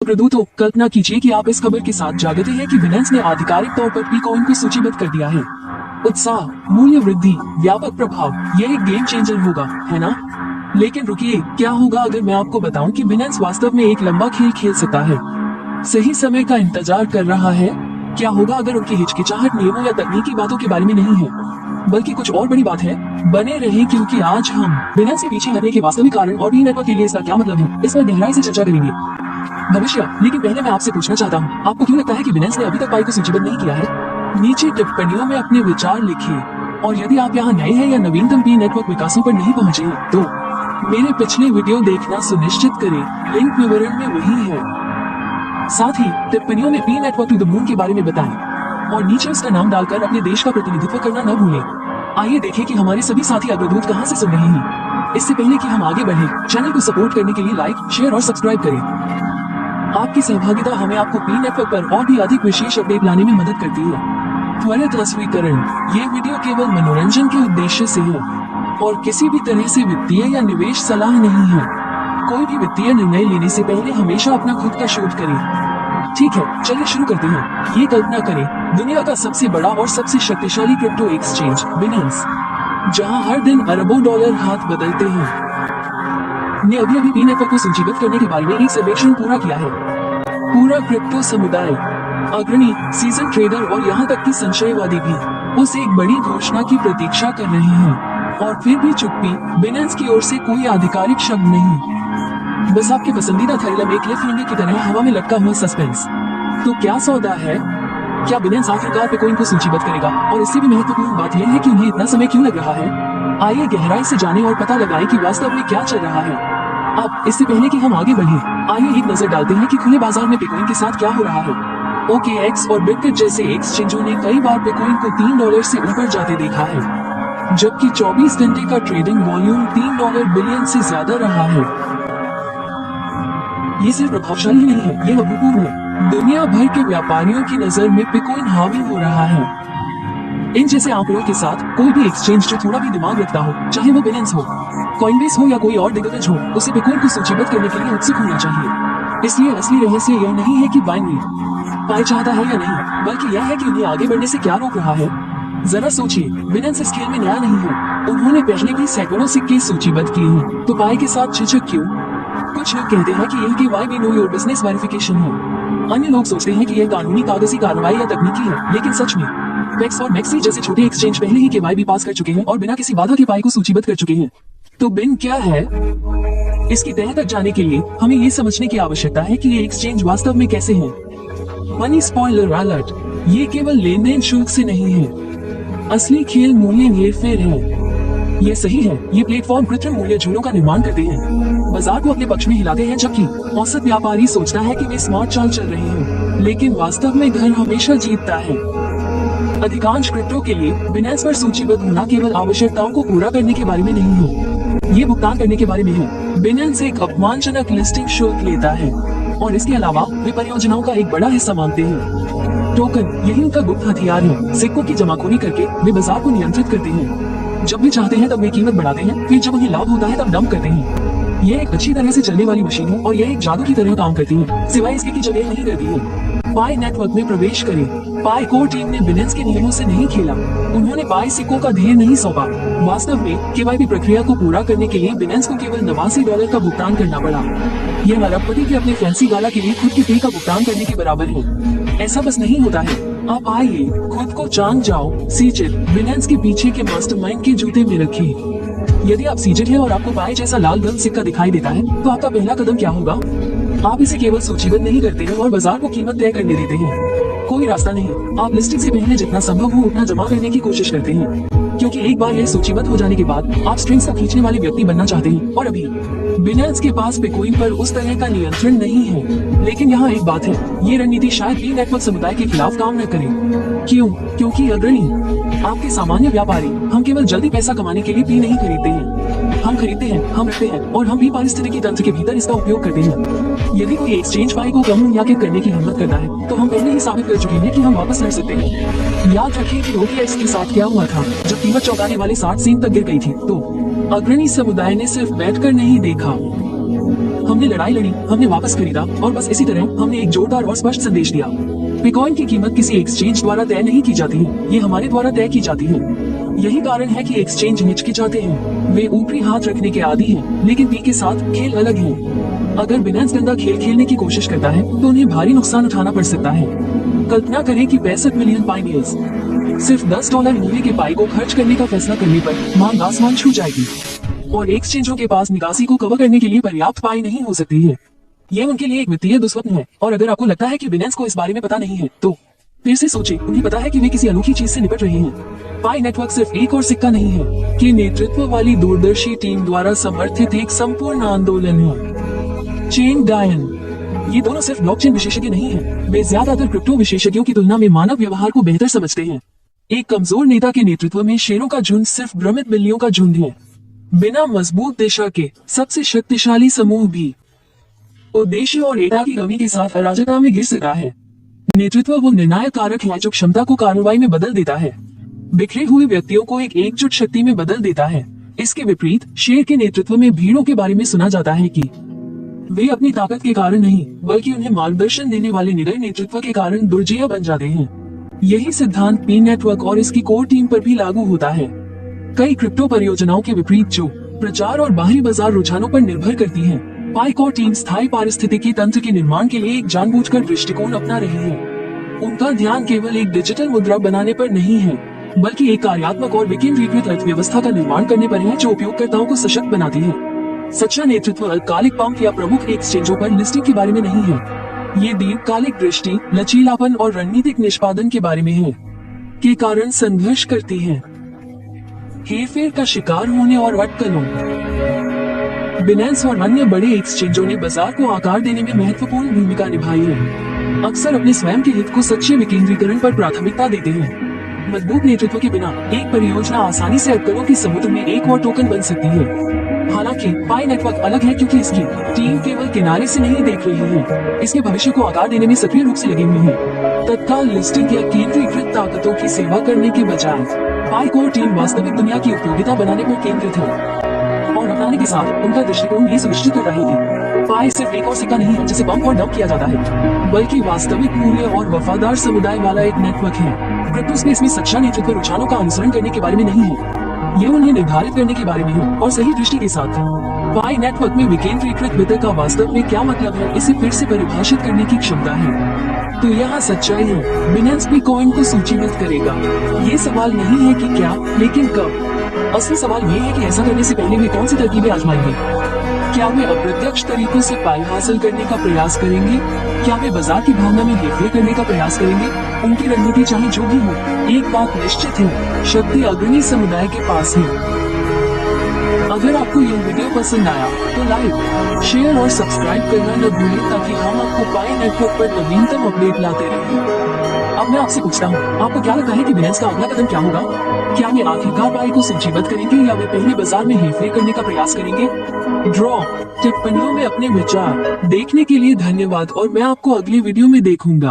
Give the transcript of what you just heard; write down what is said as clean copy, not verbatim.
प्रदू तो कल्पना कीजिए कि आप इस खबर के साथ जागते हैं कि बिनेंस ने आधिकारिक तौर पर पीकॉइन को सूचीबद्ध कर दिया है। उत्साह, मूल्य वृद्धि, व्यापक प्रभाव, यह एक गेम चेंजर होगा, है ना? लेकिन रुकिए, क्या होगा अगर मैं आपको बताऊं कि बिनेंस वास्तव में एक लंबा खेल खेल सकता है, सही समय का इंतजार कर रहा है? क्या होगा अगर उनकी हिचकिचाहट नियमों या तकनीकी बातों के बारे में नहीं है, बल्कि कुछ और बड़ी बात है? बने रहे, क्योंकि आज हम बिनेंस के पीछे हटने के वास्तविक कारण और नेटवर्क के लिए इसका क्या मतलब है, इस पर गहराई से चर्चा करेंगे। भविष्य, लेकिन पहले मैं आपसे पूछना चाहता हूँ, आपको क्यों लगता है कि बिनेंस ने अभी तक पाई को सूचीबद्ध नहीं किया है? नीचे टिप्पणियों में अपने विचार लिखिए, और यदि आप यहाँ नए हैं या नवीनतम पी नेटवर्क विकासों पर नहीं पहुँचे हैं, तो मेरे पिछले वीडियो देखना सुनिश्चित करें, लिंक विवरण में वही है। साथ ही टिप्पणियों में Pi Network to the moon के बारे में बताएं, और नीचे उसका नाम डालकर अपने देश का प्रतिनिधित्व करना न भूलें। आइए देखें कि हमारे सभी साथी अग्रदूत कहां से सुन रहे हैं। इससे पहले कि हम आगे बढ़ें, चैनल को सपोर्ट करने के लिए लाइक, शेयर और सब्सक्राइब करें। आपकी सहभागिता हमें आपको पी नेटवर्क पर और भी अधिक विशेष अपडेट लाने में मदद करती है। त्वरित अस्वीकरण, ये वीडियो केवल मनोरंजन के उद्देश्य से है और किसी भी तरह से वित्तीय या निवेश सलाह नहीं है। कोई भी वित्तीय निर्णय लेने से पहले हमेशा अपना खुद का शोध करें। ठीक है, चलिए शुरू करते हैं। ये कल्पना करें, दुनिया का सबसे बड़ा और सबसे शक्तिशाली क्रिप्टो एक्सचेंज बिनेंस, जहां हर दिन अरबों डॉलर हाथ बदलते हैं, ने अभी पी नेटवर्क को सूचीबद्ध करने के बारे में एक सर्वेक्षण पूरा किया है। पूरा क्रिप्टो समुदाय, अग्रणी, सीजन ट्रेडर और यहाँ तक कि संशयवादी भी उस एक बड़ी घोषणा की प्रतीक्षा कर रहे हैं, और फिर भी चुप्पी, बिनेंस की ओर से कोई आधिकारिक शब्द नहीं, बस आपके पसंदीदा थैलम एक क्लिफहैंगर की तरह हवा में लटका हुआ सस्पेंस। तो क्या सौदा है? क्या बिनेंस आखिरकार पिकॉइन को सूचीबद्ध करेगा? और इससे भी महत्वपूर्ण बात यह है कि उन्हें इतना समय क्यों लग रहा है। आइए गहराई से जानें और पता लगाएं कि वास्तव में क्या चल रहा है। अब इससे पहले कि हम आगे बढ़ें, आइए एक नजर डालते हैं कि खुले बाजार में पिकॉइन के साथ क्या हो रहा है। OKX और बिटगेट जैसे एक्सचेंजों ने कई बार पिकॉइन को $3 से ऊपर जाते देखा है, जबकि 24 घंटे का ट्रेडिंग वॉल्यूम $3 बिलियन से ज्यादा रहा है। ये सिर्फ प्रभावशाली नहीं है, ये अभूतपूर्व है। दुनिया भर के व्यापारियों की नजर में पिकॉइन हावी हो रहा है। इन जैसे आंकड़ों के साथ कोई भी एक्सचेंज जो थोड़ा भी दिमाग रखता हो, चाहे वो बिनेंस हो, कॉइनबेस हो या कोई और दिग्गज हो, उसे पिकॉइन को सूचीबद्ध करने के लिए उत्सुक होना चाहिए। इसलिए असली रहस्य यह नहीं है कि बाइनरी पाई चाहता है या नहीं, बल्कि यह है कि उन्हें आगे बढ़ने से क्या रोक रहा है। जरा सोचिए, बिनेंस इस खेल में नया नहीं है। उन्होंने पहले भी सैकड़ों सिक्के सूचीबद्ध किए हैं, तो पाई के साथ झिझक क्यों? कुछ लोग कहते हैं कि यह KYB know your business verification है। अन्य लोग सोचते हैं कि यह कानूनी कागजी कार्रवाई या तकनीकी है, लेकिन सच में पेक्स और मैक्सी जैसे छोटे एक्सचेंज पहले ही KYB पास कर चुके हैं और बिना किसी बाधा के पाई को सूचीबद्ध कर चुके हैं। तो बिन क्या है? इसकी तह तक जाने के लिए हमें ये समझने की आवश्यकता है कि ये एक्सचेंज वास्तव में कैसे है। मनी स्पॉइलर अलर्ट, ये केवल लेन देन शुल्क से नहीं है। असली खेल मूल्य हेरफेर है। ये सही है, ये प्लेटफॉर्म कृत्रिम मूल्य झूलों का निर्माण करते हैं, बाजार को अपने पक्ष में हिलाते हैं, जबकि औसत व्यापारी सोचता है कि वे स्मार्ट चाल चल रहे हैं, लेकिन वास्तव में घर हमेशा जीतता है। अधिकांश क्रिप्टो के लिए बिनेंस पर सूचीबद्ध होना केवल आवश्यकताओं को पूरा करने के बारे में नहीं है, ये भुगतान करने के बारे में है। बिनेंस एक अपमानजनक लिस्टिंग शुल्क लेता है, और इसके अलावा वे परियोजनाओं का एक बड़ा हिस्सा मानते हैं। टोकन, यही उनका गुप्त हथियार है। सिक्कों की जमाखोरी करके वे बाजार को नियंत्रित करते हैं। जब वे चाहते हैं तब वे कीमत बढ़ाते हैं, फिर जब उन्हें लाभ होता है तब डंप करते हैं। यह एक अच्छी तरह से चलने वाली मशीन है और यह एक जादू की तरह काम करती है, सिवाय इसके कि जगह नहीं करती है। पाई नेटवर्क में प्रवेश करें। पाई कोर टीम ने बिनेंस के नियमों से नहीं खेला। उन्होंने पाई सिक्कों का ढेर नहीं सौंपा। वास्तव में KYB प्रक्रिया को पूरा करने के लिए बिनेंस को केवल $89 का भुगतान करना पड़ा। यह अरबपति के अपने फैंसी गाला के लिए खुद के पे का भुगतान करने के बराबर है। ऐसा बस नहीं होता है। अब आइए खुद को जान जाओ। सीजेट, बिनेंस के पीछे के मास्टरमाइंड के जूते में रखिए। यदि आप सीजेट हैं और आपको पाई जैसा लाल रंग सिक्का दिखाई देता है, तो आपका पहला कदम क्या होगा? आप इसे केवल सूचीबद्ध नहीं करते हैं और बाजार को कीमत तय करने देते हैं। कोई रास्ता नहीं, आप लिस्टिंग से पहले जितना संभव हो उतना जमा करने की कोशिश करते हैं, क्योंकि एक बार यह सूचीबद्ध हो जाने के बाद आप स्ट्रिंग्स को खींचने वाले व्यक्ति बनना चाहते हैं। और अभी बिनेंस के पास पिकॉइन पर उस तरह का नियंत्रण नहीं है। लेकिन यहाँ एक बात है, ये रणनीति शायद पी नेटवर्क समुदाय के खिलाफ काम न करे। क्यों? क्योंकि अग्रणी, आपके सामान्य व्यापारी, हम केवल जल्दी पैसा कमाने के लिए पी नहीं खरीदते हैं। हम खरीदते हैं, हम रखते हैं, और हम भी पारिस्थितिकी तंत्र के भीतर इसका उपयोग करते हैं। यदि कोई एक्सचेंज पाई को कम मूल्यांकित करने की हिम्मत करता है, तो हम पहले ही साबित कर चुके हैं कि हम वापस लड़ सकते हैं। याद रखें कि OKX के साथ क्या हुआ था जब कीमत चौंकाने वाले 60 सेंट तक गिर गई थी। तो अग्रणी समुदाय ने सिर्फ बैठकर नहीं देखा, हमने लड़ाई लड़ी, हमने वापस खरीदा और बस इसी तरह हमने एक जोरदार और स्पष्ट संदेश दिया। बिटकॉइन की कीमत किसी एक्सचेंज द्वारा तय नहीं की जाती है, ये हमारे द्वारा तय की जाती है। यही कारण है कि एक्सचेंज हिचकिचाते हैं। वे ऊपरी हाथ रखने के आदी हैं, लेकिन पी के साथ खेल अलग है। अगर बिनेंस गंदा खेल खेलने की कोशिश करता है तो उन्हें भारी नुकसान उठाना पड़ सकता है। कल्पना करें कि 65 मिलियन पाइनियर्स सिर्फ $10 मूल्य के पाई को खर्च करने का फैसला करने पर मांग आसमान छू जाएगी और एक्सचेंजों के पास निकासी को कवर करने के लिए पर्याप्त पाई नहीं हो सकती है। ये उनके लिए एक वित्तीय दुस्वप्न है और अगर आपको लगता है कि बिनेंस को इस बारे में पता नहीं है तो फिर से सोचें, उन्हें पता है कि वे किसी अनोखी चीज से निपट रहे हैं। पाई नेटवर्क सिर्फ एक और सिक्का नहीं है कि नेतृत्व वाली दूरदर्शी टीम द्वारा समर्थित एक संपूर्ण आंदोलन है। चेन डायन, ये दोनों सिर्फ ब्लॉकचेन विशेषज्ञ नहीं हैं, वे ज्यादातर क्रिप्टो विशेषज्ञों की तुलना में मानव व्यवहार को बेहतर समझते हैं। एक कमजोर नेता के नेतृत्व में शेरों का झुंड सिर्फ भ्रमित बिल्लियों का झुंड है। बिना मजबूत दिशा के सबसे शक्तिशाली समूह भी उद्देश्य और एकता की कमी के साथ अराजकता में गिर सकता है। नेतृत्व वो निर्णायक कारक है जो क्षमता को कार्रवाई में बदल देता है, बिखरे हुए व्यक्तियों को एक एकजुट शक्ति में बदल देता है। इसके विपरीत शेर के नेतृत्व में भीड़ों के बारे में सुना जाता है कि वे अपनी ताकत के कारण नहीं बल्कि उन्हें मार्गदर्शन देने वाले निडर नेतृत्व के कारण दुर्जय बन जाते हैं। यही सिद्धांत पी नेटवर्क और इसकी कोर टीम पर भी लागू होता है। कई क्रिप्टो परियोजनाओं के विपरीत जो प्रचार और बाहरी बाजार रुझानों पर निर्भर करती है, पाई कोर टीम स्थायी पारिस्थितिकी तंत्र के निर्माण के लिए एक जानबूझकर दृष्टिकोण अपना रही है। उनका ध्यान केवल एक डिजिटल मुद्रा बनाने पर नहीं है बल्कि एक कार्यात्मक और विकेंद्रीकृत अर्थव्यवस्था का निर्माण करने पर है जो उपयोगकर्ताओं को सशक्त बनाती है। सच्चा नेतृत्व अल्पकालिक पंप या प्रमुख एक्सचेंजों पर लिस्टिंग के बारे में नहीं है, ये दीर्घकालिक दृष्टि, लचीलापन और रणनीतिक निष्पादन के बारे में है के कारण संघर्ष करती है। हेरफेर का शिकार होने और अटकलों, बिनेंस और अन्य बड़े एक्सचेंजों ने बाजार को आकार देने में महत्वपूर्ण भूमिका निभाई है। अक्सर अपने स्वयं के हित को सच्चे विकेंद्रीकरण पर प्राथमिकता देते हैं। मजबूत नेतृत्व के बिना एक परियोजना आसानी से अटकलों के समुद्र में एक और टोकन बन सकती है। हालांकि पाई नेटवर्क अलग है क्योंकि इसकी टीम केवल किनारे से नहीं देख रही है, इसके भविष्य को आकार देने में सक्रिय रूप से लगी हुई है। तत्काल लिस्टिंग या केंद्रीकृत ताकतों की सेवा करने के बजाय पाई कोर टीम वास्तविक दुनिया की उपयोगिता बनाने पर केंद्रित है और अपनाने के साथ उनका दृष्टिकोण ये सुनिश्चित कर रही है। पाई सिर्फ एक और सिक्का नहीं है जिसे पंप और डंप किया जाता है, बल्कि वास्तविक मूल्य और वफादार समुदाय वाला एक नेटवर्क है। क्रिप्टो स्पेस में सच्चा नेतृत्व रुझानों का अनुसरण करने के बारे में नहीं है, ये उन्हें निर्धारित करने के बारे में है और सही दृष्टि के साथ। पाई नेटवर्क में विकेंद्रीकृत वित्त का वास्तव में क्या मतलब है, इसे फिर से परिभाषित करने की क्षमता है। तो यहाँ सच्चाई है, बिनेंस बिटकॉइन को सूचीबद्ध करेगा। ये सवाल नहीं है कि क्या, लेकिन कब। असली सवाल ये है कि ऐसा करने से पहले वे कौन सी तरकीबें आजमाएंगे। क्या वे अप्रत्यक्ष तरीकों से पाई हासिल करने का प्रयास करेंगे? क्या वे बाजार की भावना में हेरफेर करने का प्रयास करेंगे? उनकी रणनीति चाहे जो भी हो, एक बात निश्चित है, शक्ति अग्रणी समुदाय के पास है। अगर आपको यह वीडियो पसंद आया तो लाइक, शेयर और सब्सक्राइब करना न भूलें ताकि हम आपको पाई नेटवर्क पर नवीनतम अपडेट लाते रहें। अब मैं आपसे पूछता हूँ, आपको क्या लगता है कि बिनेंस का अगला कदम क्या होगा? क्या वे आखिरकार पाई को सूचीबद्ध करेंगे या वे पहले बाजार में हेरफेर करने का प्रयास करेंगे? ड्रॉ टिप्पणियों में अपने विचार देखने के लिए धन्यवाद और मैं आपको अगली वीडियो में देखूंगा।